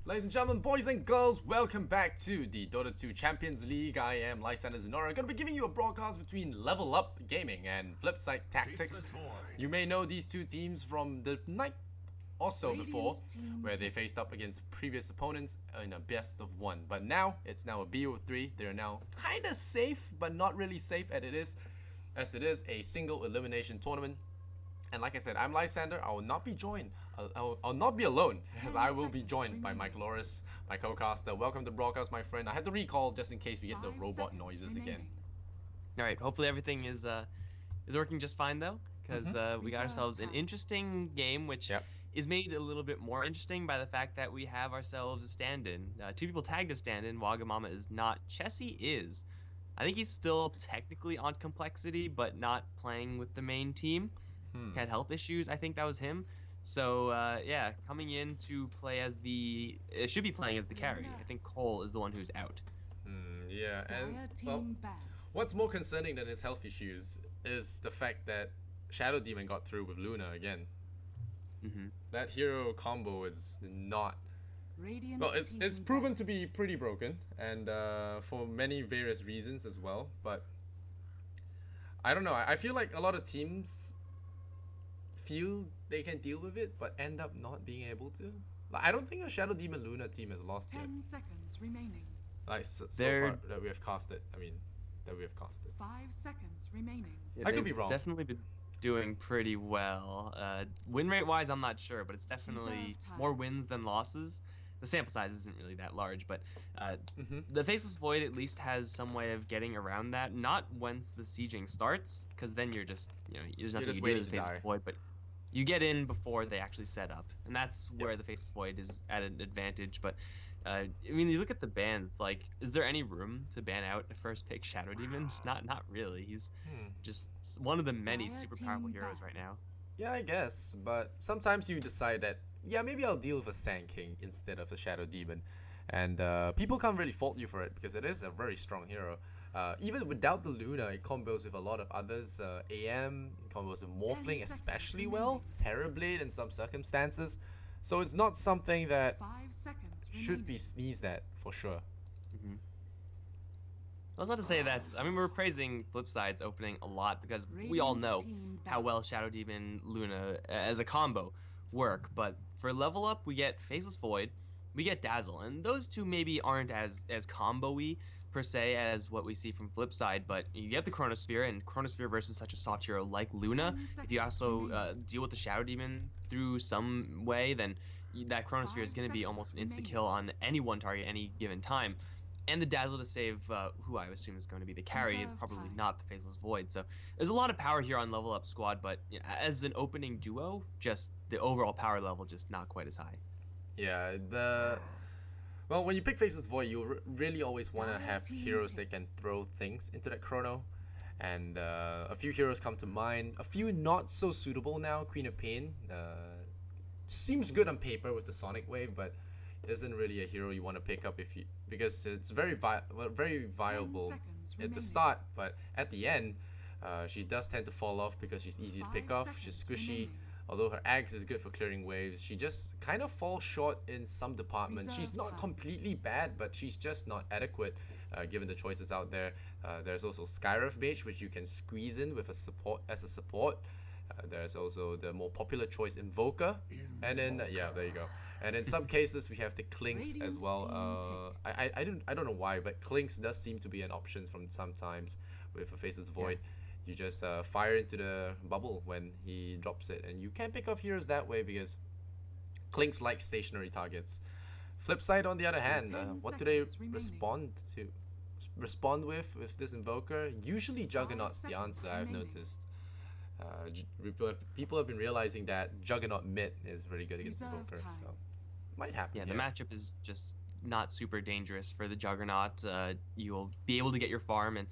Ladies and gentlemen, boys and girls, welcome back to the Dota 2 Champions League. I am Lysander Zenora, going to be giving you a broadcast between LVLUP Gaming and Flipsid Tactics. You may know these two teams from the night or so before, where they faced up against previous opponents in a best of one. But now, it's now a BO3. They're now kind of safe, but not really safe as it is a single elimination tournament. And like I said, I'm Lysander. I will not be joined. I'll not be alone, as I will be joined by Mike Loris, my co-caster. Welcome to broadcast, my friend. I had to recall just in case we get the robot noises again. All right. Hopefully everything is working just fine though, because we got ourselves an interesting game, which is made a little bit more interesting by the fact that we have ourselves a stand-in. Two people tagged as stand-in. Wagamama is not. Chessie is. I think he's still technically on complexity, but not playing with the main team. Had health issues. I think that was him. So yeah, coming in to play as should be playing as the carry. I think Cole is the one who's out. Yeah, and well, what's more concerning than his health issues is the fact that Shadow Demon got through with Luna again. That hero combo is not. Well, it's proven to be pretty broken, and for many various reasons as well. But I don't know. I feel like a lot of teams feel they can deal with it, but end up not being able to. Like, I don't think a Shadow Demon Luna team has lost 10 yet. seconds remaining. Like so far that we have casted. I mean, that we have casted. 5 seconds remaining. Yeah, I could be wrong. Definitely been doing pretty well. Win rate wise, I'm not sure, but it's definitely more wins than losses. The sample size isn't really that large, but the Faceless Void at least has some way of getting around that. Not once the sieging starts, because then you're just, there's nothing you do with the Faceless Void, but you get in before they actually set up, and that's where the Faceless Void is at an advantage. But I mean, you look at the bans. Like, is there any room to ban out a first pick Shadow Demon? Not really. He's just one of the many super powerful heroes right now. Yeah, I guess, but sometimes you decide that, yeah, maybe I'll deal with a Sand King instead of a Shadow Demon. And people can't really fault you for it, because it is a very strong hero. Even without the Luna, it combos with a lot of others. AM, it combos with Morphling especially well, Terrorblade in some circumstances. So it's not something that 5 seconds should be sneezed at, for sure. That's not to say that, I mean, we're praising Flipside's opening a lot because we all know how well Shadow Demon Luna as a combo work, but for level up we get Faceless Void, we get Dazzle, and those two maybe aren't as combo-y per se as what we see from Flipside, but you get the Chronosphere, and Chronosphere versus such a soft hero like Luna, if you also deal with the Shadow Demon through some way, then that Chronosphere is going to be almost an insta-kill on any one target any given time. And the Dazzle to save who I assume is going to be the carry, probably not the Faceless Void. So there's a lot of power here on Level Up Squad, but as an opening duo, just the overall power level just not quite as high. Yeah, well, when you pick Faceless Void, you really always want to have heroes that can throw things into that chrono. And a few heroes come to mind. A few not so suitable now. Queen of Pain seems good on paper with the Sonic Wave, but isn't really a hero you want to pick up because it's very viable at the start, but at the end she does tend to fall off because she's easy to pick off. She's squishy. Although her axe is good for clearing waves, she just kind of falls short in some departments. She's not completely bad, but she's just not adequate given the choices out there. There's also Skyref Mage, which you can squeeze in with a support. There's also the more popular choice Invoker, and then yeah, there you go. And in some cases we have the Clinks as well. I don't know why, but Clinks does seem to be an option from sometimes with a Faceless Void. You just fire into the bubble when he drops it, and you can pick off heroes that way because Clinks like stationary targets. Flipside, on the other hand, what do they respond with this Invoker? Usually Juggernaut's the answer, I've noticed. People have been realizing that Juggernaut mid is really good against Invoker, so might happen. Yeah, the matchup is just not super dangerous for the Juggernaut. You'll be able to get your farm, and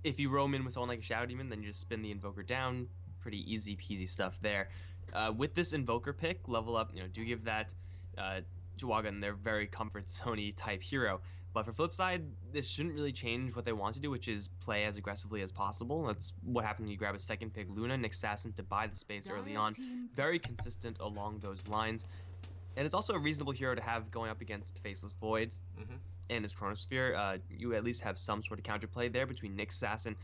if you roam in with someone like a Shadow Demon, then you just spin the Invoker down. Pretty easy peasy stuff there. With this Invoker pick, level up, do give that to Waga, and they're very comfort zone-y type hero. But for Flipside, this shouldn't really change what they want to do, which is play as aggressively as possible. That's what happens when you grab a second pick Luna, Nick Assassin to buy the space early on. Very consistent along those lines. And it's also a reasonable hero to have going up against Faceless Void Mm-hmm. and his Chronosphere. You at least have some sort of counterplay there between Nyx Assassin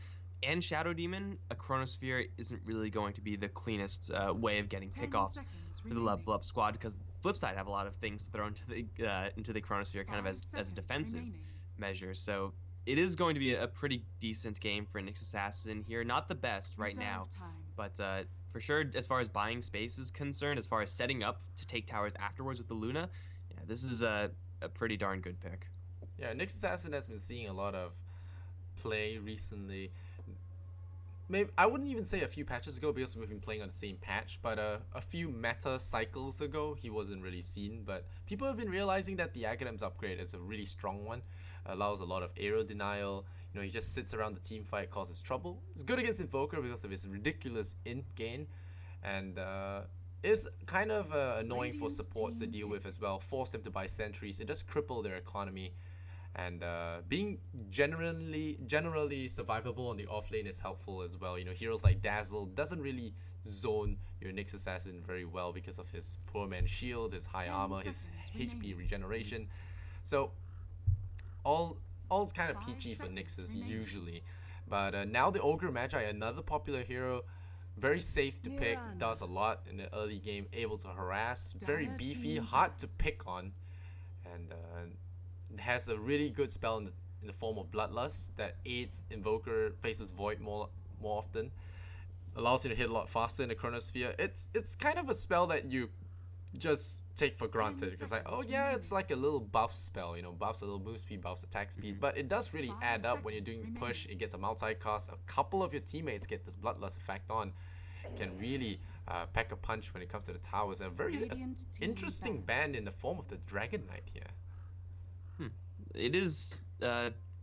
and Shadow Demon. A Chronosphere isn't really going to be the cleanest way of getting 10 pickoffs seconds for the remaining. LVLUP squad, because Flipside have a lot of things to throw into the Chronosphere kind of 5 as a seconds defensive remaining. measure. So it is going to be a pretty decent game for Nyx Assassin here. Not the best right Reserve now, time. but for sure, as far as buying space is concerned, as far as setting up to take towers afterwards with the Luna, yeah, this is a pretty darn good pick. Yeah, Nyx Assassin has been seeing a lot of play recently. Maybe I wouldn't even say a few patches ago because we've been playing on the same patch, but a few meta cycles ago he wasn't really seen. But people have been realizing that the Aghanims upgrade is a really strong one, allows a lot of aerial denial. You know, he just sits around the team fight, causes trouble. It's good against Invoker because of his ridiculous int gain, and is kind of annoying for Radiant supports to team deal with pick. as well. Force them to buy sentries. It does cripple their economy, and being generally survivable on the off lane is helpful as well. You know, heroes like Dazzle doesn't really zone your Nyx Assassin very well because of his poor man's shield, his high 10 armor, his seconds HP remaining. regeneration. So all's kind of 5 peachy for seconds Nyxes remaining. usually, but now the Ogre Magi, another popular hero. Very safe to pick, does a lot in the early game, able to harass, very Dire beefy, team hard to pick on, and has a really good spell in the form of Bloodlust that aids Invoker Faceless Void more often, allows you to hit a lot faster in the Chronosphere. It's kind of a spell that you just take for granted because like, oh yeah, it's like a little buff spell, you know, buffs a little move speed, buffs attack speed, but it does really 5 add up when you're seconds doing push. remaining. It gets a multi-cast. A couple of your teammates get this Bloodlust effect on, can really pack a punch when it comes to the towers. A very Radiant team interesting ban. band in the form of the Dragon Knight here. It is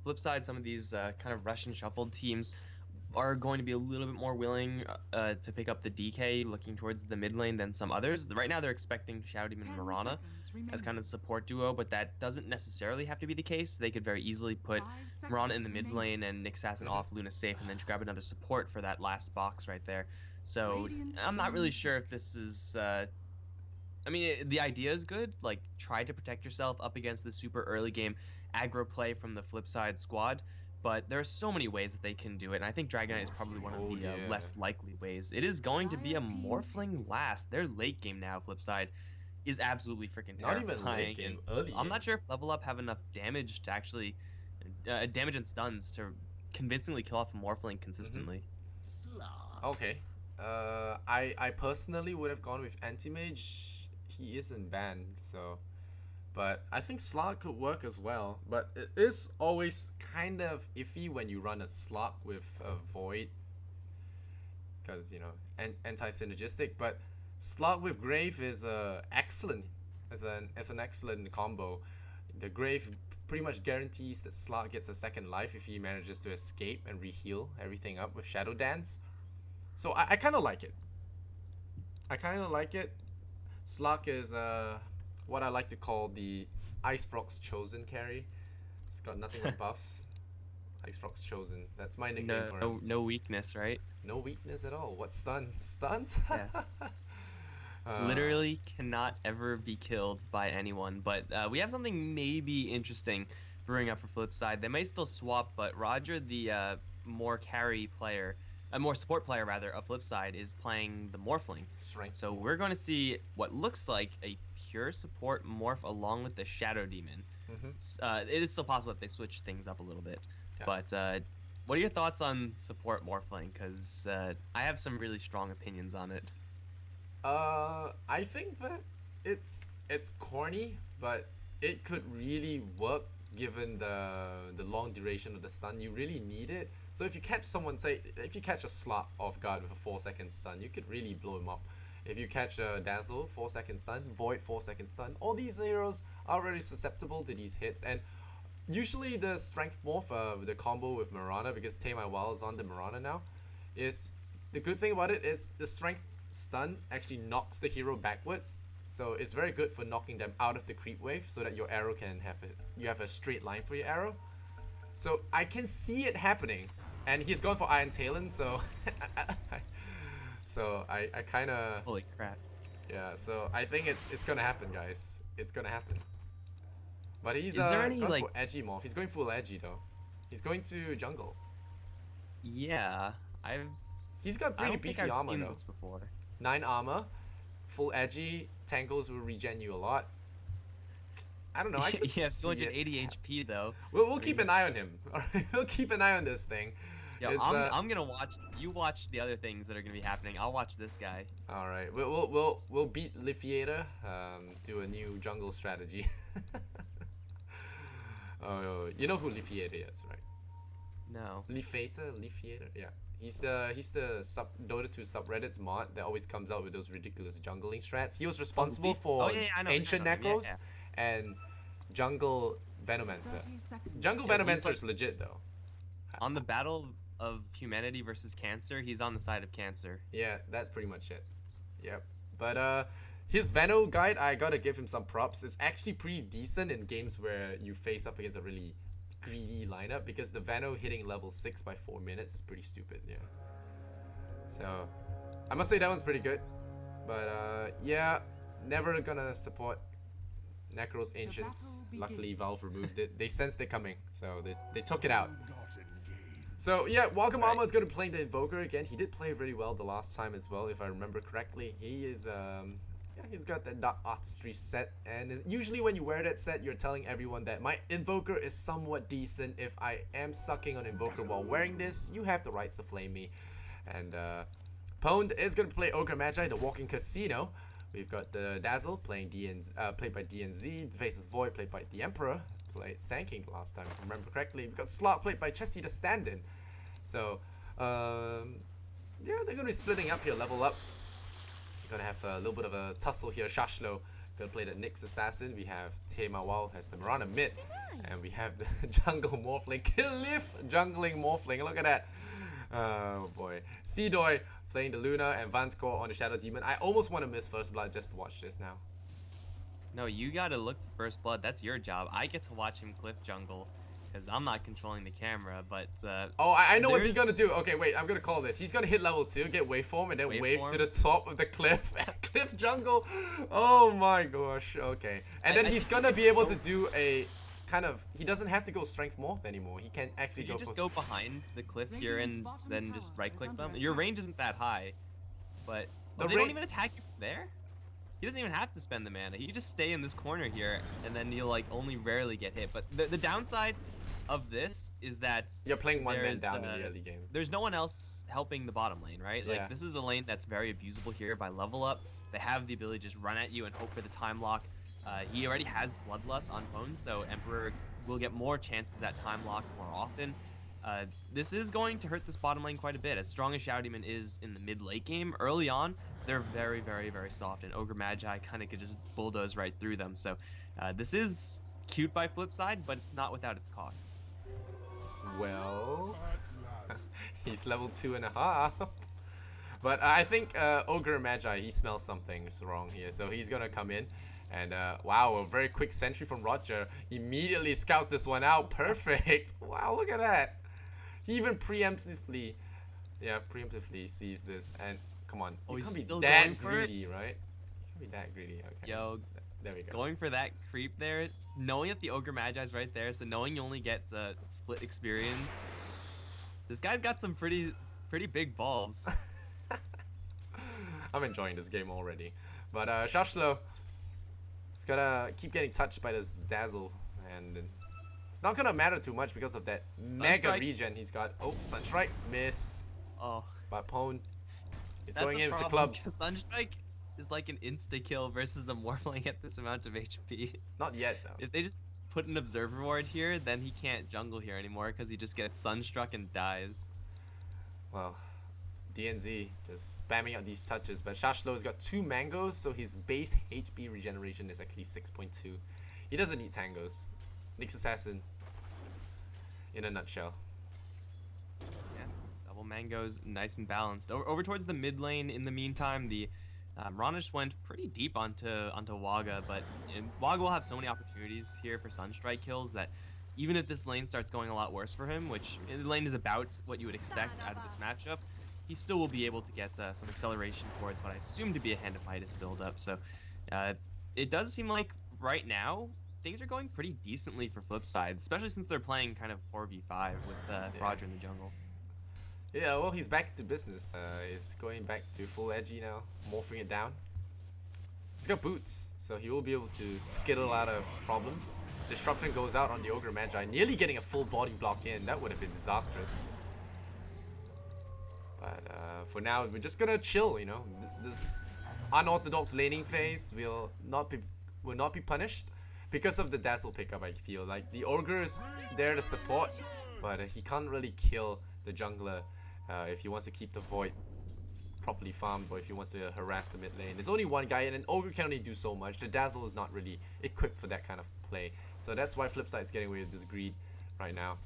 flip side. Some of these kind of Russian shuffled teams are going to be a little bit more willing to pick up the DK looking towards the mid lane than some others. Right now, they're expecting Shadow Demon 10 and Mirana seconds remaining. as kind of support duo, but that doesn't necessarily have to be the case. They could very easily put 5 Mirana in seconds the mid remaining. lane and Nyx Assassin Mhm. off, Luna safe, and then grab another support for that last box right there. So Radiant I'm not really team sure if pick. this is. I mean, the idea is good. Like, try to protect yourself up against the super early game aggro play from the flip side squad. But there are so many ways that they can do it, and I think Dragonite is probably one of Oh, the yeah. less likely ways. It is going to be a Dire team Morphling last. Their late game now, flip side, is absolutely freaking Not even terrifying. late game, And early I'm game. not sure if Level Up have enough damage to actually damage and stuns to convincingly kill off a Morphling consistently. Okay. I personally would have gone with Anti-Mage. He isn't banned, so. But I think Slug could work as well. But it is always kind of iffy when you run a Slug with a Void. Because, you know, anti-synergistic. But Slug with Grave is excellent. As an excellent combo. The Grave pretty much guarantees that Slug gets a second life if he manages to escape and reheal everything up with Shadow Dance. So I kind of like it. I kind of like it. Slug is what I like to call the Ice Frog's chosen carry. It's got nothing but buffs. Ice Frog's chosen. That's my nickname for him. No weakness, right? No weakness at all. What stun? Stunt? Yeah. Literally cannot ever be killed by anyone. But we have something maybe interesting brewing up for Flipside. They may still swap, but Roger, the more carry player, a more support player rather, of Flipside, is playing the Morphling. Strength. So we're going to see what looks like a pure support morph along with the Shadow Demon. Mm-hmm. It is still possible that they switch things up a little bit. Yeah. But what are your thoughts on support Morphling? Because I have some really strong opinions on it. I think that it's corny, but it could really work given the long duration of the stun. You really need it. So if you catch someone, say if you catch a Slot off guard with a 4-second stun, you could really blow him up. If you catch a Dazzle 4-second stun, Void 4-second stun, all these heroes are already susceptible to these hits. And usually the strength morph, the combo with Mirana, because Tame My Wild is on the Mirana now, is the good thing about it is the strength stun actually knocks the hero backwards. So it's very good for knocking them out of the creep wave so that your arrow can you have a straight line for your arrow. So I can see it happening. And he's gone for Iron Talon, so so I kind of Holy crap. Yeah, so I think it's gonna happen, guys. It's gonna happen. But he's Is there any, going like... for edgy morph. He's going full edgy though. He's going to jungle. Yeah, He's got I pretty don't think beefy I've armor seen though. this before. 9 armor, full edgy. Tangles will regen you a lot. I don't know. I could Yeah, see it. 280 HP though. We'll keep an eye on him. Alright, we'll keep an eye on this thing. Yo, It's, I'm gonna watch. You watch the other things that are gonna be happening. I'll watch this guy. all right. We'll beat Lithiator. Do a new jungle strategy. Oh, you know who Lithiator is, right? No. Lithiator. Yeah. He's the Dota 2 subreddit's mod that always comes out with those ridiculous jungling strats. He was responsible for I know Ancient him. Necros Yeah. and Jungle Venomancer. 30 seconds. Jungle Yeah, he's Venomancer like- is legit though. On the battle of humanity versus cancer, he's on the side of cancer. Yeah, that's pretty much it. Yep. But his Veno guide, I gotta give him some props. It's actually pretty decent in games where you face up against a really greedy lineup, because the Veno hitting level 6 by 4 minutes is pretty stupid, yeah. So I must say that one's pretty good. But yeah, never gonna support Necros Ancients. battle Luckily begins. Valve removed it. They sensed it coming, so they took it out. So yeah, Welcome Right. Armor is going to be playing the Invoker again. He did play really well the last time as well, if I remember correctly. He is yeah, he's got that dark artistry set, and usually when you wear that set, you're telling everyone that my Invoker is somewhat decent. If I am sucking on Invoker while wearing this, you have the rights to flame me. And Pwned is going to play Ogre Magi, the Walking Casino. We've got the Dazzle played by DNZ, the Faceless Void played by the Emperor, played Sand King last time, if I remember correctly. We've got Slot played by Chessie the Stand-In. So, yeah, they're gonna be splitting up here, level up. Gonna have a little bit of a tussle here. Shashlo gonna play the Nyx Assassin. We have Temawal has the Mirana mid, and we have the Jungle Morphling, Cliff jungling Morphling. Look at that. Oh boy. Seedoy playing the Luna, and Vanscore on the Shadow Demon. I almost want to miss First Blood just to watch this now. No, you gotta look for First Blood. That's your job. I get to watch him cliff jungle, because I'm not controlling the camera. But Oh, I know what's he there's- gonna do. Okay, wait, I'm gonna call this. He's gonna hit level 2, get waveform, and then wave to Waveform? the top of the cliff. Cliff jungle. Oh my gosh. Okay. And then I he's think gonna you be able go- to do a kind of. He doesn't have to go strength morph anymore. He can actually Could you go just for. go behind the cliff here Radiant's and bottom then just tower right is click under them? Your attack. range isn't that high, but The they ra- don't even attack you from there. He doesn't even have to spend the mana. He can just stay in this corner here, and then you'll like only rarely get hit. But the downside of this is that You're playing one man there's, down in the early game. there's no one else helping the bottom lane, right? Yeah. Like this is a lane that's very abusable here by level up. They have the ability to just run at you and hope for the time lock. He already has Bloodlust on Pwn, so Emperor will get more chances at time lock more often. This is going to hurt this bottom lane quite a bit. As strong as Shadow Demon is in the mid late game, early on, they're very, very, very soft, and Ogre Magi kind of could just bulldoze right through them. So this is cute by Flipside, but it's not without its costs. Well, he's level 2.5. But I think Ogre Magi, he smells something's wrong here, so he's gonna come in. And wow, a very quick sentry from Roger. Immediately scouts this one out. Perfect. Wow, look at that. He even preemptively sees this. And come on, Oh, you he's can't be still that going for it? greedy, right? You can't be that greedy. Okay. Yo, There we go. going for that creep there, knowing that the Ogre Magi is right there, so knowing you only get split experience. This guy's got some pretty big balls. I'm enjoying this game already. But Shashlo is gonna keep getting touched by this Dazzle, and it's not gonna matter too much because of that mega Sunstrike. regen he's got. Oh, Sunstrike missed. Oh, But Pwn is that's going a in with the problem, clubs. 'cause Sunstrike is like an insta kill versus a Morphling at this amount of HP. Not yet though. If they just put an Observer Ward here, then he can't jungle here anymore because he just gets Sunstruck and dies. Well, DNZ just spamming out these touches, but Shashlo's got 2 mangoes, so his base HP regeneration is actually 6.2. He doesn't need tangos. Nyx Assassin in a nutshell. Yeah, double mangoes, nice and balanced. Over towards the mid lane. In the meantime, the Ronish went pretty deep onto Waga, but Waga will have so many opportunities here for Sunstrike kills that even if this lane starts going a lot worse for him, which the lane is about what you would expect out of this matchup, he still will be able to get some acceleration towards what I assume to be a Hand of Midas build-up. So it does seem like right now things are going pretty decently for Flipside, especially since they're playing kind of 4v5 with Roger in the jungle. Yeah, well, he's back to business. He's going back to full edgy now, morphing it down. He's got boots, so he will be able to skittle out of problems. Disruption goes out on the Ogre Magi, nearly getting a full body block in. That would have been disastrous. But for now, we're just gonna chill, you know. This unorthodox laning phase will not be punished because of the Dazzle pickup. I feel like the Ogre is there to support, but he can't really kill the jungler if he wants to keep the Void properly farmed, or if he wants to harass the mid lane. There's only one guy, and an Ogre can only do so much. The Dazzle is not really equipped for that kind of play, so that's why Flipside is getting away with this greed right now.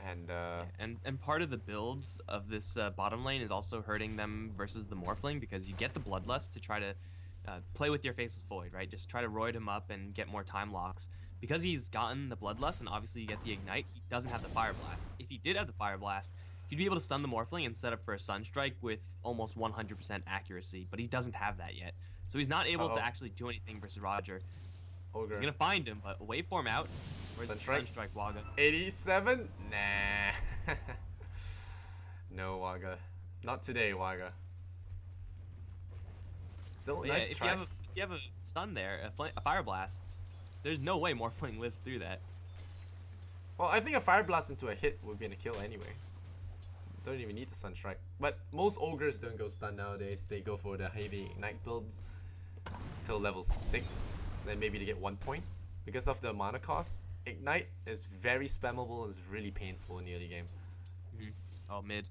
And part of the builds of this bottom lane is also hurting them versus the Morphling, because you get the Bloodlust to try to play with your Faceless Void, right? Just try to roid him up and get more time locks. Because he's gotten the Bloodlust and obviously you get the Ignite, he doesn't have the Fire Blast. If he did have the Fire Blast, he'd be able to stun the Morphling and set up for a Sunstrike with almost 100% accuracy, but he doesn't have that yet. So he's not able to actually do anything versus Roger. Ogre. He's gonna find him, but waveform out. Where's Sunstrike? Sunstrike, Waga? 87? Nah. No, Waga. Not today, Waga. Still But nice yeah, if try. you have a stun there, a Fire Blast, there's no way Morphling lives through that. Well, I think a Fire Blast into a hit would be a kill anyway. Don't even need the Sunstrike. But most Ogres don't go stun nowadays. They go for the heavy Ignite builds till level 6. Then maybe to get 1 point. Because of the mana cost, Ignite is very spammable and is really painful in the early game. Oh, mid.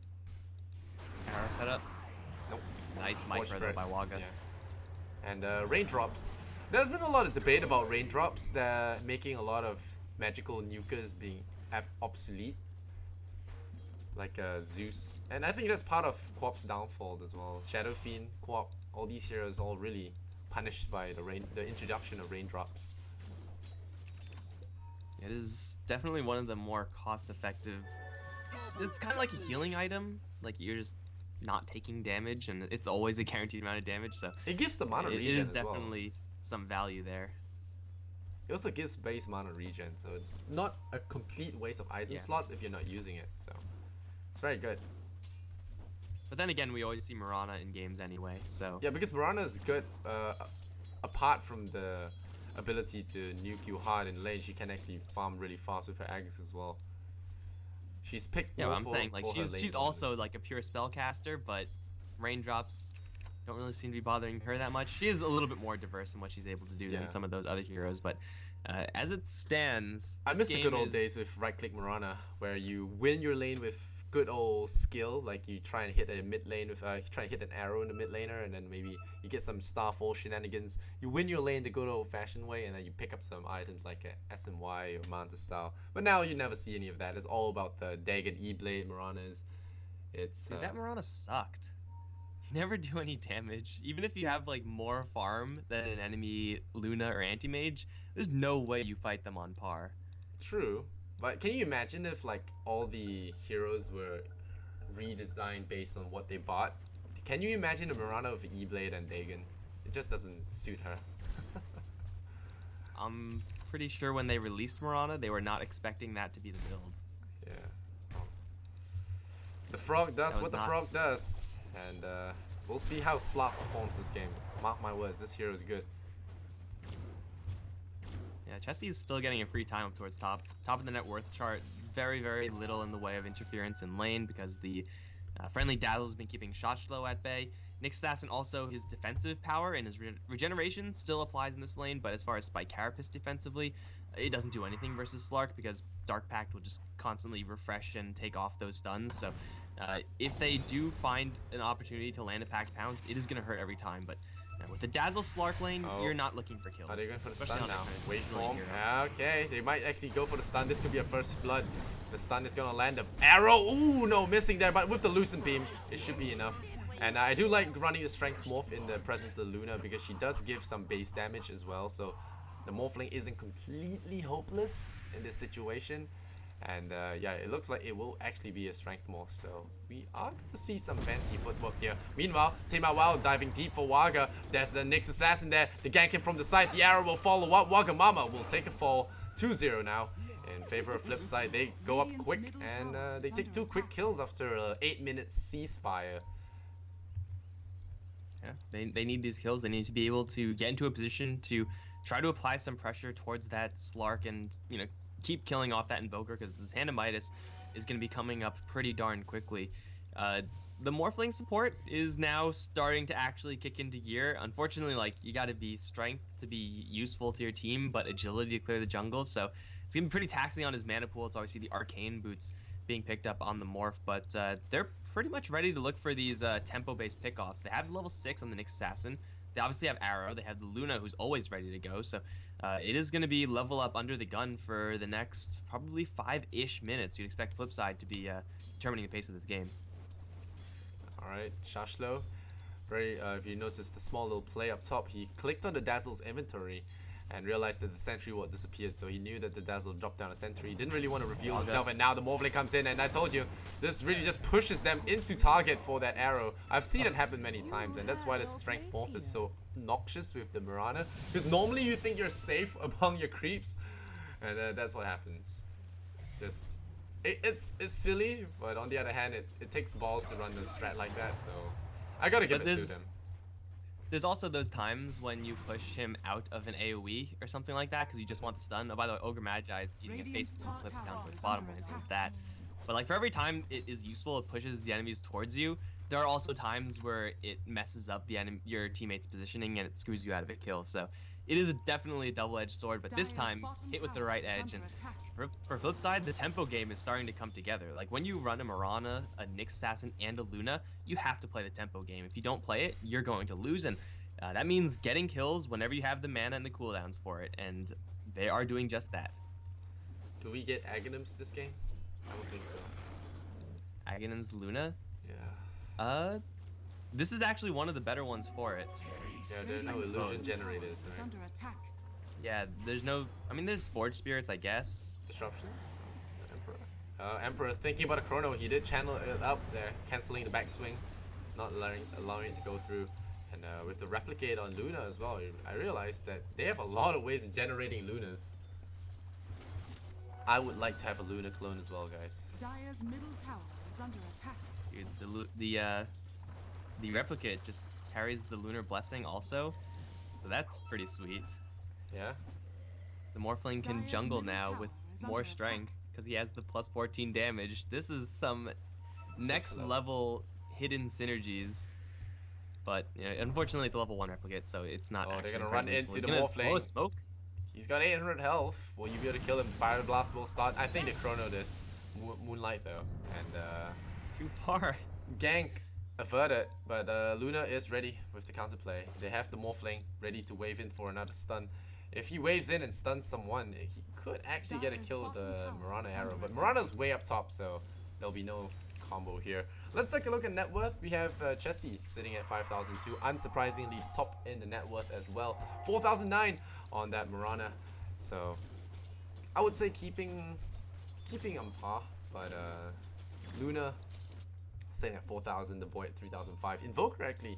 Arrow setup. Nope. Nice Force micro though spread, by Waga. yeah. And raindrops. There's been a lot of debate about raindrops. They're making a lot of magical nukers being obsolete. Like Zeus. And I think that's part of Quap's downfall as well. Shadow Fiend, Quap, all these heroes all really punished by the introduction of raindrops. It is definitely one of the more cost-effective. It's kind of like a healing item. Like you're just not taking damage, and it's always a guaranteed amount of damage. So It gives the mana it regen is as well. definitely some value there. It also gives base mana regen, so it's not a complete waste of item slots if you're not using it. So it's very good. But then again, we always see Mirana in games anyway. So Yeah, because Mirana is good. Apart from the ability to nuke you hard in lane, she can actually farm really fast with her Aegis as well. She's picked. yeah, more I'm for, saying like for her she's lane also dominance. like a pure spellcaster, but raindrops don't really seem to be bothering her that much. She is a little bit more diverse in what she's able to do Yeah. than some of those other heroes, but as it stands, I miss this the good game old is- days with right-click Mirana, where you win your lane with good old skill, like you try and hit a mid lane with try and hit an arrow in the mid laner, and then maybe you get some Starfall shenanigans. You win your lane the good old-fashioned way, and then you pick up some items like a SMY or Manta style. But now you never see any of that. It's all about the Dagon E-Blade Miranas. It's Dude, that Mirana sucked. You never do any damage. Even if you have like more farm than an enemy Luna or Anti-Mage, there's no way you fight them on par. true. But can you imagine if like all the heroes were redesigned based on what they bought? Can you imagine a Mirana with E-Blade and Dagon? It just doesn't suit her. I'm pretty sure when they released Mirana, they were not expecting that to be the build. Yeah. The frog does That what was the not- frog does, and we'll see how Slop performs this game. Mark my words, this hero is good. Yeah, Chessie is still getting a free time up towards top. Top of the net worth chart. Very, very little in the way of interference in lane because the friendly Dazzle has been keeping Shotchlow at bay. Nyx Assassin also, his defensive power and his regeneration still applies in this lane, but as far as Spike Carapace defensively, it doesn't do anything versus Slark because Dark Pact will just constantly refresh and take off those stuns. So if they do find an opportunity to land a Pact Pounce, it is going to hurt every time. But with the Dazzle Slark lane, you're not looking for kills. Are they going for the especially stun on now? a Waveform. healing hero. Yeah, okay, they might actually go for the stun. This could be a first blood. The stun is gonna land the arrow. Ooh, no, missing there. But with the Lucent Beam, it should be enough. And I do like running the Strength Morph in the presence of the Luna because she does give some base damage as well. So the Morphling isn't completely hopeless in this situation. And yeah, it looks like it will actually be a strength more, so we are going to see some fancy footwork here. Meanwhile, Team Wild diving deep for Waga. There's the Nyx assassin there. The gank him from the side. The arrow will follow up. Wagamama will take a fall. 2-0 now in favor of Flipside. They go up quick and they take 2 quick kills after an 8-minute ceasefire. Yeah, they need these kills. They need to be able to get into a position to try to apply some pressure towards that Slark and, you know, keep killing off that Invoker, because this Hand of Midas is going to be coming up pretty darn quickly. The Morphling support is now starting to actually kick into gear. Unfortunately, like, you got to be strength to be useful to your team, but agility to clear the jungle, so it's going to be pretty taxing on his mana pool. It's obviously the Arcane Boots being picked up on the Morph, but they're pretty much ready to look for these tempo-based pickoffs. They have level 6 on the Nyx Assassin. They obviously have Arrow. They have the Luna, who's always ready to go, so it is going to be level up under the gun for the next probably 5-ish minutes. You'd expect Flipside to be determining the pace of this game. Alright, Shashlo. Very, if you notice the small little play up top, he clicked on the Dazzle's inventory and realized that the sentry ward disappeared, so he knew that the Dazzle dropped down a sentry. He didn't really want to reveal himself, and now the Morphling comes in, and I told you, this really just pushes them into target for that arrow. I've seen it happen many times, and that's why the strength morph is so noxious with the Mirana, because normally you think you're safe among your creeps, and that's what happens. It's just... It's silly, but on the other hand, it takes balls to run the strat like that, so I gotta give it to them. There's also those times when you push him out of an AoE or something like that because you just want the stun. Oh, by the way, Ogre Magi is eating a face and flips down to the bottom lane, so there's that. But like for every time it is useful, it pushes the enemies towards you. There are also times where it messes up your teammate's positioning and it screws you out of a kill. So it is definitely a double-edged sword, but this time hit with the right edge. And for Flipside, the tempo game is starting to come together. Like when you run a Mirana, a Nyx Assassin, and a Luna, you have to play the tempo game. If you don't play it, you're going to lose, and that means getting kills whenever you have the mana and the cooldowns for it, and they are doing just that. Do we get Aghanims this game? I don't think so. Aghanims Luna? Yeah. This is actually one of the better ones for it. Yeah, there's no illusion generators, right? Yeah, there's no... I mean, there's Forge Spirits, I guess. Disruption? Emperor. Emperor thinking about a chrono, he did channel it up there, cancelling the backswing, not allowing it to go through. And with the replicate on Luna as well, I realized that they have a lot of ways of generating Lunas. I would like to have a Luna clone as well, guys. Dire's middle tower is under attack. Dude, the replicate just carries the Lunar Blessing also, so that's pretty sweet. Yeah. The Morphling can jungle now with more strength because he has the plus 14 damage. This is some next level hidden synergies. But you know, unfortunately, it's a level 1 replicate, so it's not. Oh, they're gonna run into the Morphling. Smoke. He's got 800 health. Will you be able to kill him? Fire Blast will start. I think they chrono this. Moonlight though, and too far. Gank averted, but Luna is ready with the counterplay. They have the Morphling ready to wave in for another stun. If he waves in and stuns someone, he could actually get a kill with the Mirana arrow. But Mirana's way up top, so there'll be no combo here. Let's take a look at net worth. We have Chessie sitting at 5,002. Unsurprisingly, top in the net worth as well. 4,009 on that Mirana. So I would say keeping on par, but Luna sitting at 4,000, the Void 3,005. Invoker actually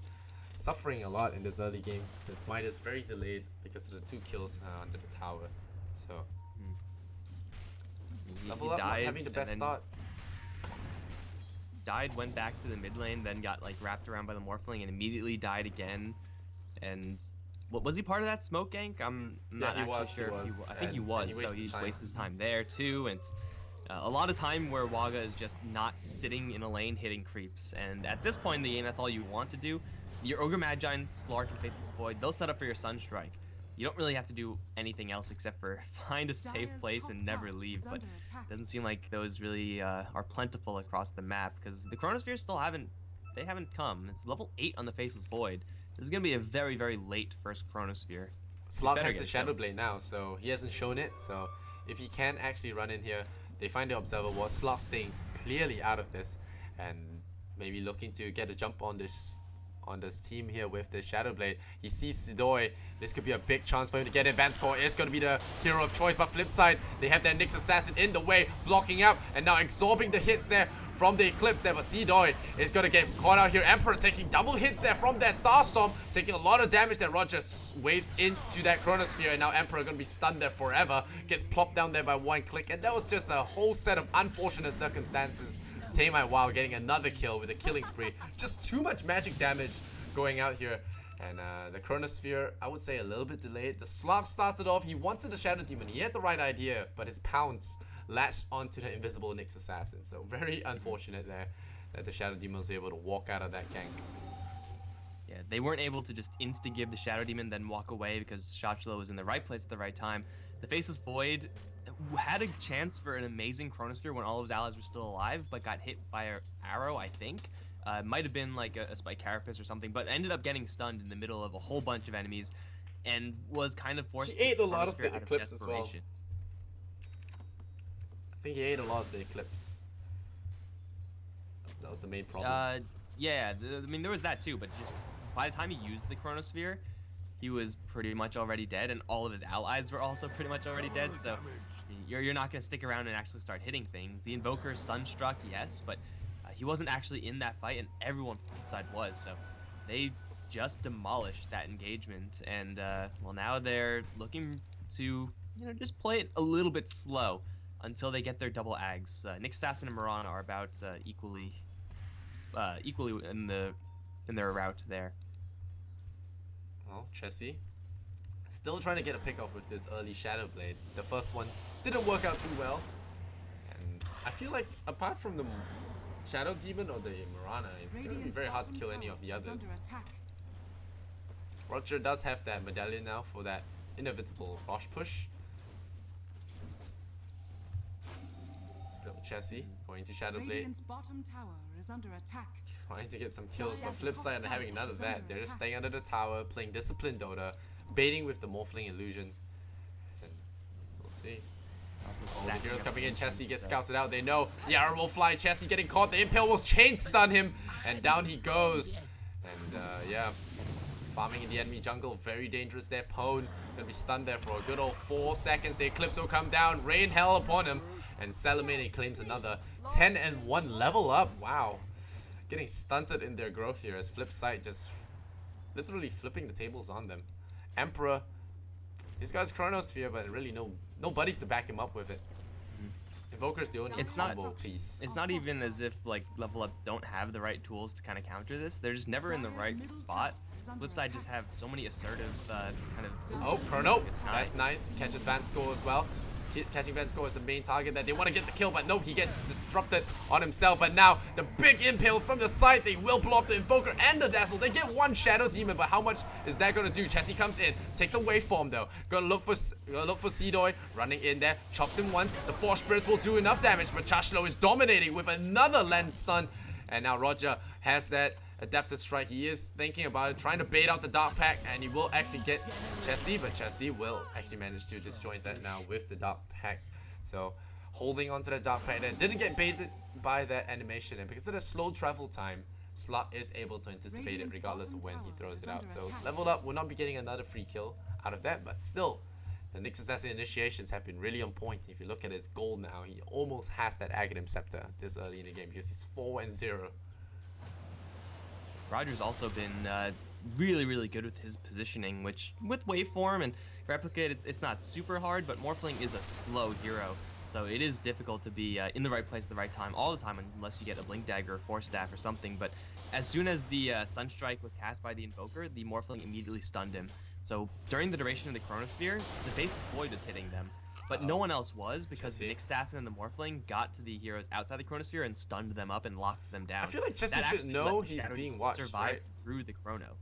suffering a lot in this early game. His Midas very delayed because of the 2 kills under the tower. So level up, not having the best start. Died, went back to the mid lane, then got like wrapped around by the Morphling and immediately died again. And what was he part of that smoke gank? I'm not actually sure. I think he was. So he just wasted his time there too. And it's a lot of time where Waga is just not sitting in a lane hitting creeps. And at this point in the game, that's all you want to do. Your Ogre Magi, Slark, and Faceless Void, they'll set up for your Sunstrike. You don't really have to do anything else except for find a safe place and never leave, but it doesn't seem like those really are plentiful across the map because the Chronospheres still haven't come. It's level 8 on the Faceless Void. This is going to be a very, very late first Chronosphere. Slot has the Shadow Blade now, so he hasn't shown it, so if he can actually run in here, they find the Observer Ward. Slot staying clearly out of this and maybe looking to get a jump on this on this team here with the Shadow Blade. He sees Sidoi. This could be a big chance for him to get in. Vanscore is going to be the hero of choice, but flip side, they have their Nyx Assassin in the way, blocking out, and now absorbing the hits there from the Eclipse there, but Sidoi is going to get caught out here. Emperor taking double hits there from that Starstorm, taking a lot of damage there. Roger waves into that Chronosphere, and now Emperor going to be stunned there forever. Gets plopped down there by one click, and that was just a whole set of unfortunate circumstances. Tame Wow getting another kill with a killing spree. Just too much magic damage going out here. And the Chronosphere, I would say a little bit delayed. The Slug started off, he wanted the Shadow Demon. He had the right idea, but his pounce latched onto the invisible Nyx Assassin. So very unfortunate there that the Shadow Demon was able to walk out of that gank. Yeah, they weren't able to just insta-give the Shadow Demon, then walk away because Shachlo was in the right place at the right time. The Faceless Void had a chance for an amazing Chronosphere when all of his allies were still alive, but got hit by an arrow, I think. Might have been like a Spike Carapace or something, but ended up getting stunned in the middle of a whole bunch of enemies and was kind of forced He to ate a lot of Chronosphere the out Eclipse as well. desperation. I think he ate a lot of the Eclipse. That was the main problem. Yeah, I mean, there was that too, but just by the time he used the Chronosphere, he was pretty much already dead, and all of his allies were also pretty much already dead, so you're not going to stick around and actually start hitting things. The Invoker Sunstruck, yes, but he wasn't actually in that fight, and everyone from the side was, so they just demolished that engagement, and well, now they're looking to, just play it a little bit slow until they get their double ags. Nyx Assassin and Mirana are about equally in their route there. Well, Chessie still trying to get a pick off with this early Shadow Blade. The first one didn't work out too well, and I feel like apart from the Shadow Demon or the Mirana, it's going to be very hard to kill any of the others. Roger does have that medallion now for that inevitable Rosh push. Still Chessie going to Shadow Blade, Radiant's bottom tower is under attack. trying to get some kills. But flip side and having none of that. They're just staying under the tower, playing disciplined Dota, baiting with the Morphling illusion. And we'll see. Oh, the heroes coming in. Chessie gets scouted out. They know the arrow will fly. Chessie getting caught. The Impale will chain stun him, and down he goes. And yeah, farming in the enemy jungle, very dangerous there. Pone gonna be stunned there for a good old 4 seconds. The Eclipse will come down, rain hell upon him, and Salamene claims another 10-1 level up. Wow, getting stunted in their growth here as Flipside just literally flipping the tables on them. Emperor, he's got his Chronosphere, but really no buddies to back him up with it. Invoker's the only combo piece. It's not even as if like Level Up don't have the right tools to kind of counter this. They're just never in the right spot. Flipside just have so many assertive kind of. Oh, Chrono, that's nice. Catches Vanscore as well. Catching Vanscore is the main target that they want to get the kill, but no, he gets disrupted on himself. But now the big impale from the side, they will blow up the Invoker and the Dazzle. They get one Shadow Demon, but how much is that gonna do? Chessie comes in, takes a waveform though. Gonna look for Sidoi, running in there, chops him once. The Force Spirits will do enough damage, but Chashlo is dominating with another land stun. And now Roger has that Adaptive Strike. He is thinking about it, trying to bait out the Dark Pack, and he will actually get Chessie, but Chessie will actually manage to disjoint that now with the Dark Pack. So holding onto the Dark Pack there, didn't get baited by that animation, and because of the slow travel time, Slot is able to anticipate it regardless of when he throws it out. So Leveled Up will not be getting another free kill out of that, but still, the Nyx Assassin initiations have been really on point. If you look at his goal now, he almost has that Aghanim Scepter this early in the game because he's 4-0. Roger's also been really good with his positioning, which with waveform and replicate, it's not super hard, but Morphling is a slow hero, so it is difficult to be in the right place at the right time all the time unless you get a Blink Dagger or Force Staff or something. But as soon as the Sunstrike was cast by the Invoker, the Morphling immediately stunned him. So during the duration of the Chronosphere, the Faceless Void was hitting them, but no one else was because the Nyx Assassin and the Morphling got to the heroes outside the Chronosphere and stunned them up and locked them down. I feel like Chessie should know he's being watched, right? Through the Chrono.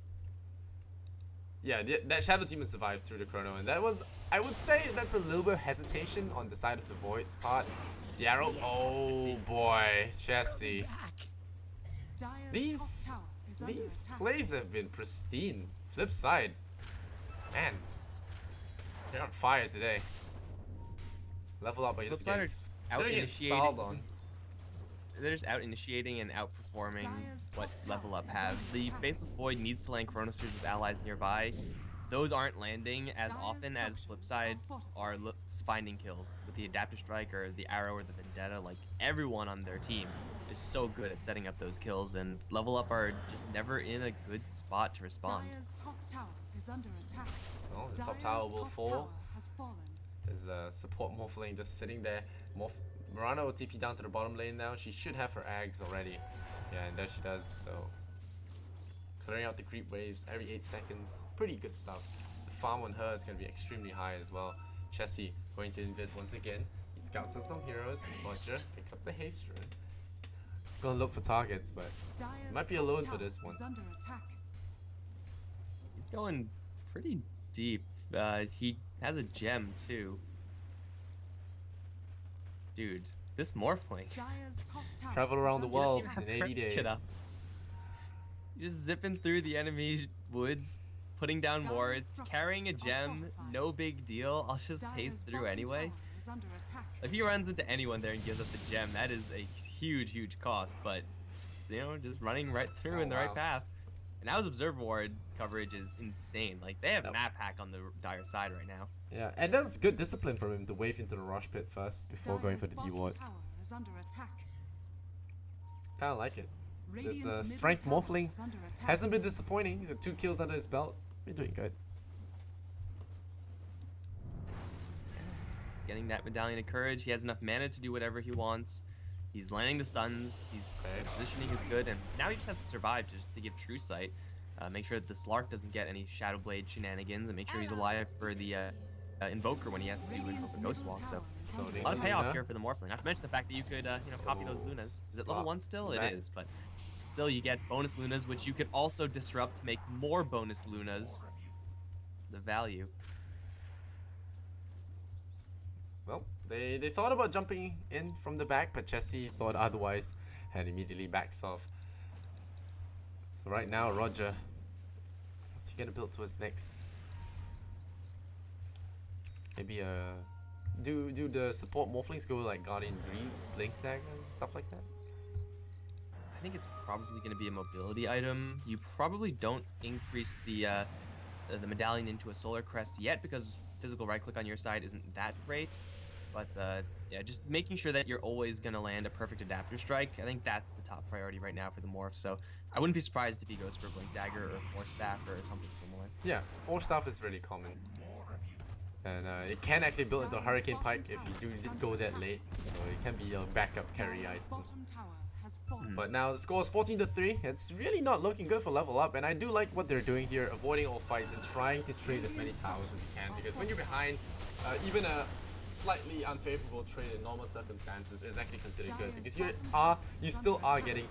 Yeah, that Shadow Demon survived through the Chrono, and that was, I would say, that's a little bit of hesitation on the side of the Void's part. The arrow, oh boy, Chessie. These plays have been pristine. Flip side, man, they're on fire today. Level Up, but just getting stalled on. they're just out initiating and outperforming what Level Up have. The Faceless Void needs to land Chrono Surge with allies nearby. Those aren't landing as often as Flipside are finding kills with the Adaptive Strike or the Arrow or the Vendetta. Like, everyone on their team is so good at setting up those kills, and Level Up are just never in a good spot to respond. Dire's top tower is under attack. Oh, the top Dire's tower will top fall. tower has fallen. There's a support Morphling just sitting there. Mirana will TP down to the bottom lane now. She should have her Ags already. Yeah, and there she does. So clearing out the creep waves every 8 seconds. Pretty good stuff. The farm on her is going to be extremely high as well. Chessie going to invis once again. He scouts out some heroes. Roger picks up the haste rune. Gonna look for targets, but Dire's might be top alone for tower this one. is under attack. He's going pretty deep. He has a gem too. Dude, this Morphling. Dire's top tower Travel is around the under world attack. in 80 Get up. days. You're just zipping through the enemy woods, putting down Dire's wards, structures carrying a are gem, fortified. no big deal. I'll just Dire's haste through bottom anyway. tower is under attack. If he runs into anyone there and gives up the gem, that is a huge cost, but just running right through Oh, in the wow. right path. And now's Observer Ward coverage is insane. Like, they have Yep. map hack on the Dire side right now. Yeah, and that's good discipline from him to wave into the rush pit first before going for the Dire's D ward. bottom tower is under attack. Kinda like it. This Radiant's middle strength tower Morphling is under attack. hasn't been disappointing. He's got 2 kills under his belt. Been doing good. Getting that Medallion of Courage, he has enough mana to do whatever he wants. He's landing the stuns, his positioning is good, and now he just has to survive just to give True Sight. Make sure that the Slark doesn't get any Shadow Blade shenanigans, and make sure he's alive for the Invoker when he has to invoke a Ghost Walk. So a lot of payoff here for the Morphling. Not to mention the fact that you could copy those Lunas. Is it level 1 still? It is, but still you get bonus Lunas, which you could also disrupt to make more bonus Lunas. The value. Well, they thought about jumping in from the back, but Chessie thought otherwise and immediately backs off. So right now, Roger, what's he gonna build towards next? Maybe do the support Morphlings go like Guardian Greaves, Blink Dagger, stuff like that? I think it's probably going to be a mobility item. You probably don't increase the medallion into a solar crest yet because physical right click on your side isn't that great. But yeah, just making sure that you're always going to land a perfect adaptive strike. I think that's the top priority right now for the morph. So I wouldn't be surprised if he goes for Blink Dagger or Force Staff or something similar. Yeah, 4 Staff is really common. And it can actually build into a Hurricane Pike if you do go that late. So it can be a backup carry Dire's item. bottom tower has fallen. But now the score is 14-3. It's really not looking good for level up, and I do like what they're doing here, avoiding all fights and trying to trade as many towers as you can. Because when you're behind, even a slightly unfavorable trade in normal circumstances is actually considered good because you still are getting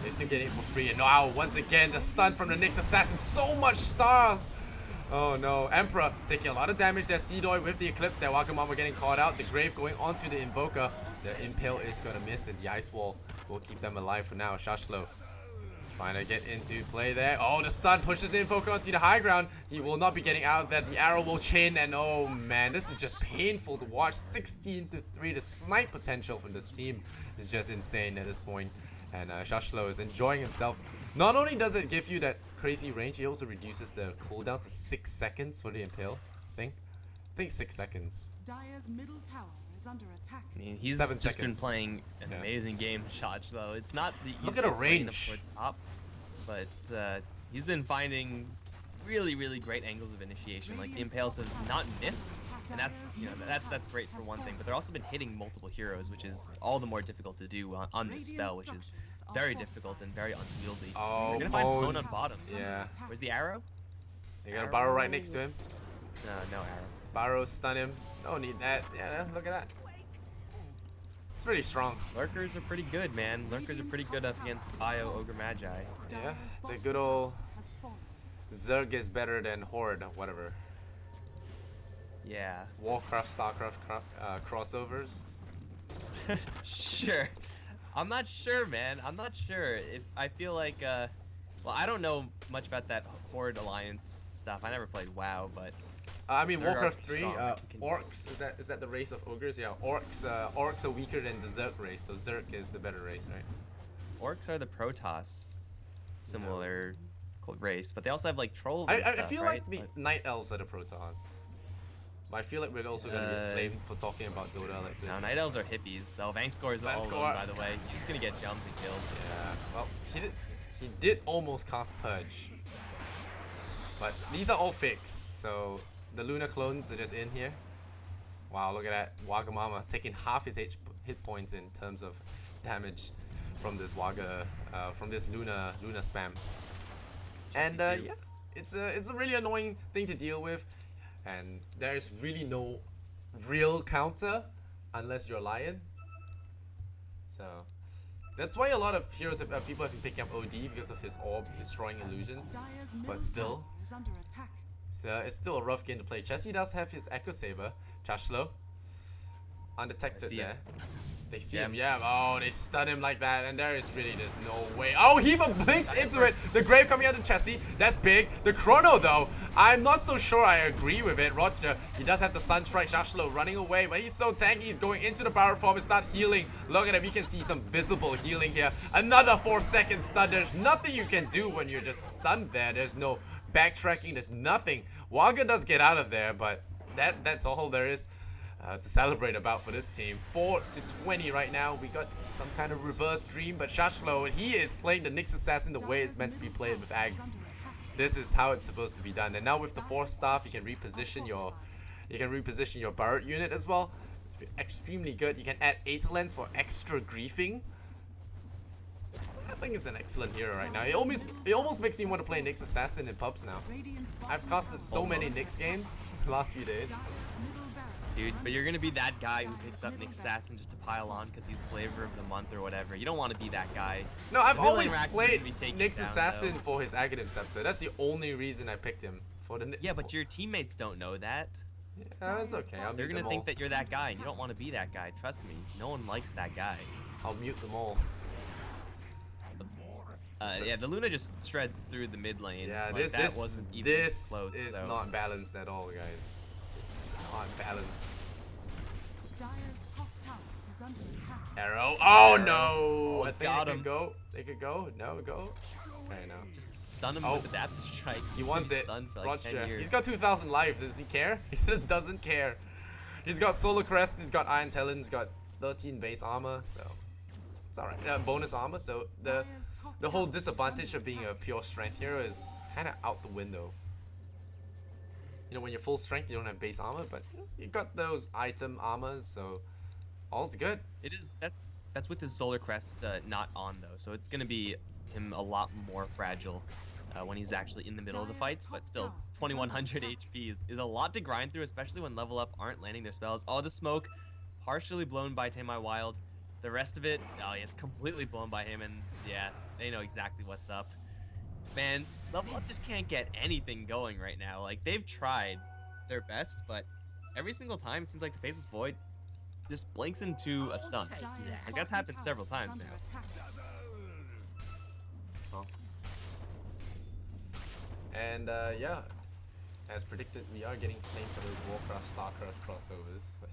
you're still getting it for free. And now once again the stun from the Nyx Assassin, so much stars. Oh no, Emperor taking a lot of damage there. Seedoy with the Eclipse there. Wakamama getting caught out. The Grave going onto the Invoker. The Impale is going to miss, and the Ice Wall will keep them alive for now. Shashlo trying to get into play there. Oh, the stun pushes the Invoker onto the high ground. He will not be getting out of that. The arrow will chain, and oh man, this is just painful to watch. 16-3. The snipe potential from this team is just insane at this point. And Shashlo is enjoying himself. Not only does it give you that crazy range, it also reduces the cooldown to 6 seconds for the Impale. I think 6 seconds. Dire's middle tower is under attack. I mean, he's 7 just been seconds. playing an Yeah. amazing game, Shaj, though. It's not the Look at the easiest lane range. towards top, but he's been finding really great angles of initiation. Like, the Impales have not missed, and that's that's great for one thing. But they're also been hitting multiple heroes, which is all the more difficult to do on this spell, which is very difficult and very unwieldy. Oh, You're gonna find Bone. Bone on bottom. Yeah. Where's the arrow? You got a Barrow right next to him. No arrow. Barrow stun him. Don't need that. Yeah, look at that. It's pretty strong. Lurkers are pretty good, man. Lurkers are pretty good up against Bio, Ogre, Magi. Yeah, the good old Zerg is better than Horde, whatever. Yeah. Warcraft, Starcraft crossovers. Sure. I'm not sure, man. I'm not sure. I feel like, well, I don't know much about that Horde Alliance stuff. I never played WoW, but I mean, Zerg Warcraft are 3, strong, I can- orcs, is that the race of ogres? Yeah, orcs are weaker than the Zerg race, so Zerg is the better race, right? Orcs are the Protoss similar race, but they also have like trolls and I stuff, feel right? like the But, Night Elves are the Protoss. But I feel like we're also gonna get flamed for talking about Dota like this. no, Night Elves are hippies. So Vangscore is all Vangscore. alone, by the way. He's gonna get jumped and killed. Yeah, well, he did almost cast Purge. But these are all fakes, so the Luna clones are just in here. Wow, look at that. Wagamama taking half his hit points in terms of damage from this from this Luna spam. And yeah, it's a really annoying thing to deal with, and there is really no real counter unless you're a lion. So that's why a lot of heroes people have been picking up OD because of his orb destroying illusions. Dire's middle But still, tower is under attack. so it's still a rough game to play. Chessie does have his Echo Saber, Chashlo, undetected see there. him. They see Yeah. him, yeah. Oh, they stun him like that, and there is really just no way. Oh, he even blinks into it. The Grave coming out to Chessie. That's big. The Chrono, though, I'm not so sure I agree with it. Roger, he does have the Sunstrike. Shashlo running away, but he's so tanky. He's going into the power form and start healing. Look at him. You can see some visible healing here. Another 4-second stun. There's nothing you can do when you're just stunned there. There's no backtracking. There's nothing. Wagga does get out of there, but that's all there is to celebrate about for this team. 4-20 right now. We got some kind of reverse dream, but Shashlo, he is playing the Nyx Assassin the way it's meant to be played with Ags. This is how it's supposed to be done. And now with the Force Staff, you can reposition your Barret unit as well. It's extremely good. You can add Aetherlens for extra griefing. I think it's an excellent hero right now. It almost makes me want to play Nyx Assassin in pubs now. I've casted so many Nyx games the last few days. Dude, but you're gonna be that guy who picks up Nyx Assassin just to pile on because he's flavor of the month or whatever. You don't want to be that guy. No, I've Middle always interaction's played gonna be taken Nyx down, Assassin though. for his Aghanim Scepter. That's the only reason I picked him. For the Yeah, but your teammates don't know that. that's okay. I'll They're mute gonna them think all. that you're that guy, and you don't want to be that guy. Trust me, no one likes that guy. I'll mute them all. Yeah, the Luna just shreds through the mid lane. Yeah, like, that wasn't even close. is so. not balanced at all, guys. It's not balanced. Dire's top tower is under attack. Arrow. Oh Arrow. no! Oh, I think got they him. could go. They could go. No, go. Okay, no. Just stun him Oh. with Adaptive Strike. He wants He's it. stunned for like 10 Roger. years. He's got 2,000 life. Does he care? He just doesn't care. He's got Solar Crest. He's got Iron Talon. He's got 13 base armor. So it's alright. Bonus armor. So the whole disadvantage of being a pure strength hero is kind of out the window. You know, when you're full strength, you don't have base armor, but you got those item armors, so all's good. It is. That's with his Solar Crest not on though, so it's gonna be him a lot more fragile when he's actually in the middle of the fights. But still, 2100 HP is a lot to grind through, especially when level up aren't landing their spells. All the smoke, partially blown by Tamai Wild. The rest of it, oh, it's completely blown by him, and yeah, they know exactly what's up. Man, level up just can't get anything going right now. Like, they've tried their best, but every single time it seems like the Faceless Void just blinks into a stun. Like, that's happened several times now. Oh. And yeah, as predicted, we are getting flamed for those Warcraft, Starcraft crossovers, but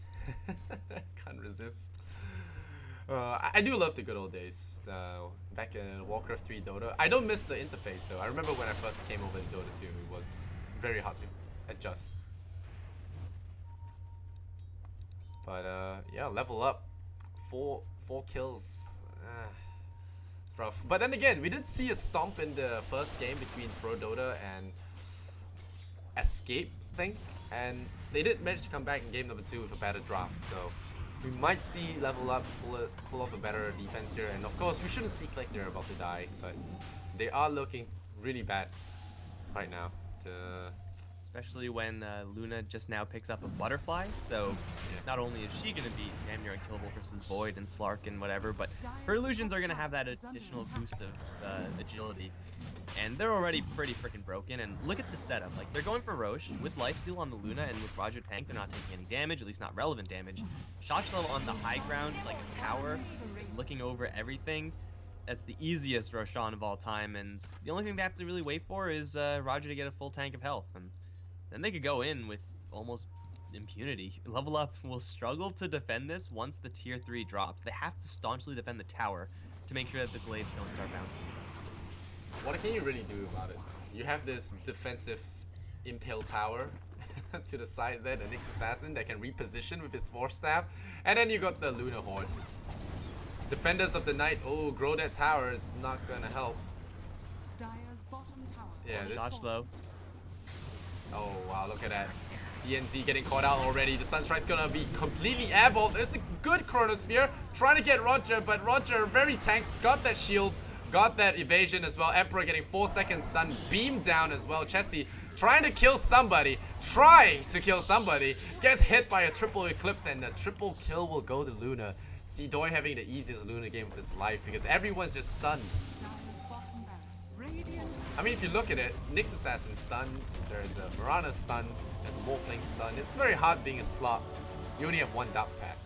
can't resist. I do love the good old days. Back in Warcraft 3 Dota. I don't miss the interface though. I remember when I first came over to Dota 2, it was very hard to adjust. But yeah, level up. Four kills. Rough. But then again, we did see a stomp in the first game between Pro Dota and Escape, I think. And they did manage to come back in game number 2 with a better draft. So we might see level up pull off a better defense here. And of course, we shouldn't speak like they're about to die, but they are looking really bad right now. Especially when Luna just now picks up a Butterfly, so not only is she going to be damn near unkillable versus Void and Slark and whatever, but her illusions are going to have that additional boost of agility. And they're already pretty freaking broken, and look at the setup. Like, they're going for Roche with lifesteal on the Luna, and with Roger Tank, they're not taking any damage, at least not relevant damage. Shockshell on the high ground, like a tower, just looking over everything. That's the easiest Roshan of all time, and the only thing they have to really wait for is Roger to get a full tank of health, and then they could go in with almost impunity. Level Up will struggle to defend this once the tier 3 drops. They have to staunchly defend the tower to make sure that the glaives don't start bouncing. What can you really do about it? You have this defensive impale tower to the side there, the Nyx Assassin that can reposition with his Force Staff, and then you got the Lunar Horde. Defenders of the Night, oh, grow that tower is not gonna help. Dire's bottom tower. Yeah, this. Dodge though. Oh wow, look at that. DNZ getting caught out already. The Sunstrike's gonna be completely airballed. There's a good Chronosphere trying to get Roger, but Roger very tank, got that shield, got that evasion as well. Emperor getting 4 seconds stun, beamed down as well. Chessie trying to kill somebody, gets hit by a triple eclipse, and the triple kill will go to Luna. Seedoy having the easiest Luna game of his life because everyone's just stunned. Dire's bottom barracks. Radiant. I mean, if you look at it, Nyx Assassin stuns, there's a Mirana stun, there's a Morphling stun. It's very hard being a slot. You only have one Dark Pack.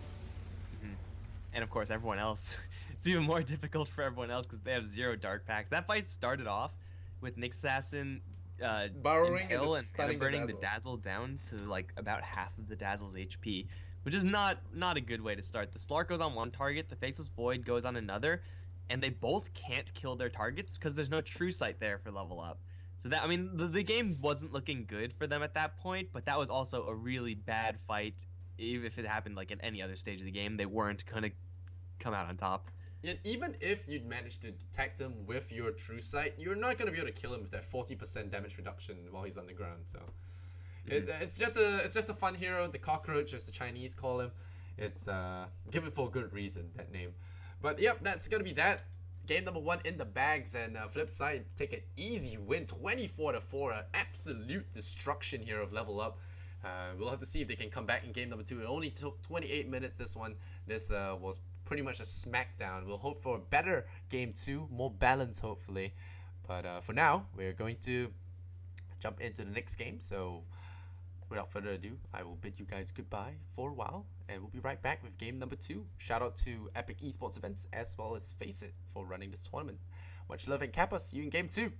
And of course, everyone else. It's even more difficult for everyone else because they have 0 dark packs. That fight started off with Nyx Assassin Burrowing impale and stunning burning the the Dazzle down to like about half of the Dazzle's HP, which is not a good way to start. The Slark goes on one target, the Faceless Void goes on another, and they both can't kill their targets because there's no True Sight there for Level Up. So that, I mean, the game wasn't looking good for them at that point, but that was also a really bad fight. Even if it happened like at any other stage of the game, they weren't gonna come out on top. Yet even if you'd managed to detect him with your True Sight, you're not going to be able to kill him with that 40% damage reduction while he's on the ground. So it's just a fun hero, the cockroach as the Chinese call him. It's give it for a good reason, that name. But yep, that's going to be that. Game number 1 in the bags, and Flipside take an easy win, 24-4, an absolute destruction here of Level Up. We'll have to see if they can come back in game number 2. It only took 28 minutes, this one. This was pretty much a smackdown. We'll hope for a better game 2, more balance hopefully. But for now, we're going to jump into the next game. So without further ado, I will bid you guys goodbye for a while, and we'll be right back with game number 2. Shout out to Epic Esports Events as well as Face It for running this tournament. Much love and Kappa. See you in game 2.